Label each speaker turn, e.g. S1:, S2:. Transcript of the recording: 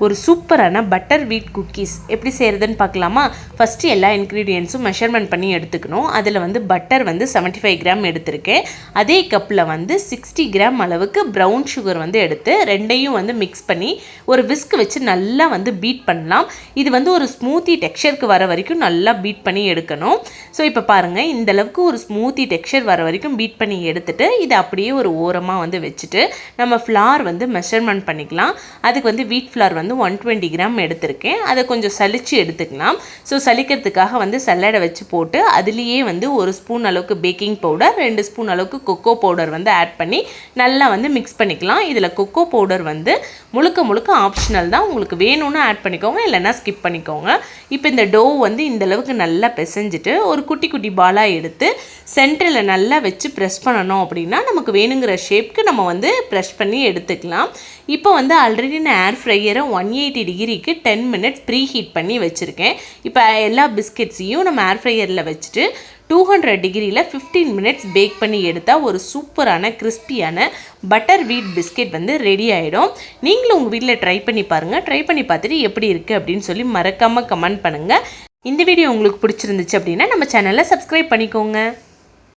S1: ஒரு சூப்பரான பட்டர் வீட் குக்கீஸ் எப்படி செய்கிறதுன்னு பார்க்கலாமா? ஃபஸ்ட்டு எல்லா இன்க்ரீடியன்ஸும் மெஷர்மெண்ட் பண்ணி எடுத்துக்கணும். அதில் வந்து பட்டர் வந்து 75 கிராம் எடுத்திருக்கேன். அதே கப்பில் வந்து 60 கிராம் அளவுக்கு ப்ரௌன் சுகர் வந்து எடுத்து ரெண்டையும் வந்து மிக்ஸ் பண்ணி ஒரு விஸ்க் வச்சு நல்லா வந்து பீட் பண்ணலாம். இது வந்து ஒரு ஸ்மூத்தி டெக்ஸ்சருக்கு வர வரைக்கும் நல்லா பீட் பண்ணி எடுக்கணும். ஸோ இப்போ பாருங்கள், இந்தளவுக்கு ஒரு ஸ்மூத்தி டெக்ஸ்சர் வர வரைக்கும் பீட் பண்ணி எடுத்துகிட்டு இதை அப்படியே ஒரு ஓரமாக வந்து வச்சுட்டு நம்ம ஃப்ளார் வந்து மெஷர்மெண்ட் பண்ணிக்கலாம். அதுக்கு வந்து வீட் ஃப்ளார் வந்து 120 கிராம் எடுத்திருக்கேன். அதை கொஞ்சம் சலிச்சு எடுத்துக்கலாம். ஸோ சலிக்கிறதுக்காக வந்து சல்லடை வச்சு போட்டு அதுலேயே வந்து 1 ஸ்பூன் அளவுக்கு பேக்கிங் பவுடர், 2 ஸ்பூன் அளவுக்கு கொக்கோ பவுடர் வந்து ஆட் பண்ணி நல்லா வந்து மிக்ஸ் பண்ணிக்கலாம். இதில் கொக்கோ பவுடர் வந்து முழுக்க ஆப்ஷனல் தான். உங்களுக்கு வேணும்னு ஆட் பண்ணிக்கோங்க, இல்லைன்னா ஸ்கிப் பண்ணிக்கோங்க. இப்போ இந்த டோ வந்து இந்தளவுக்கு நல்லா பிசைஞ்சிட்டு ஒரு குட்டி குட்டி பாலாக எடுத்து சென்டரில் நல்லா வச்சு ப்ரெஸ் பண்ணணும். அப்படின்னா நமக்கு வேணுங்கிற ஷேப்க்கு நம்ம வந்து ப்ரெஸ் பண்ணி எடுத்துக்கலாம். இப்போ வந்து ஆல்ரெடி நான் ஏர் ஃப்ரையரை 180 டிகிரிக்கு 10 மினிட்ஸ் ப்ரீ ஹீட் பண்ணி வச்சுருக்கேன். இப்போ எல்லா பிஸ்கெட்ஸையும் நம்ம ஏர் ஃப்ரையரில் வச்சுட்டு 200 டிகிரியில் 15 மினிட்ஸ் பேக் பண்ணி எடுத்தால் ஒரு சூப்பரான கிறிஸ்பியான பட்டர் வீட் பிஸ்கெட் வந்து ரெடி ஆகிடும். நீங்களும் உங்கள் வீட்டில் ட்ரை பண்ணி பாருங்கள். ட்ரை பண்ணி பார்த்துட்டு எப்படி இருக்குது அப்படின்னு சொல்லி மறக்காமல் கமெண்ட் பண்ணுங்கள். இந்த வீடியோ உங்களுக்கு பிடிச்சிருந்துச்சு அப்படின்னா நம்ம சேனலை சப்ஸ்கிரைப் பண்ணிக்கோங்க.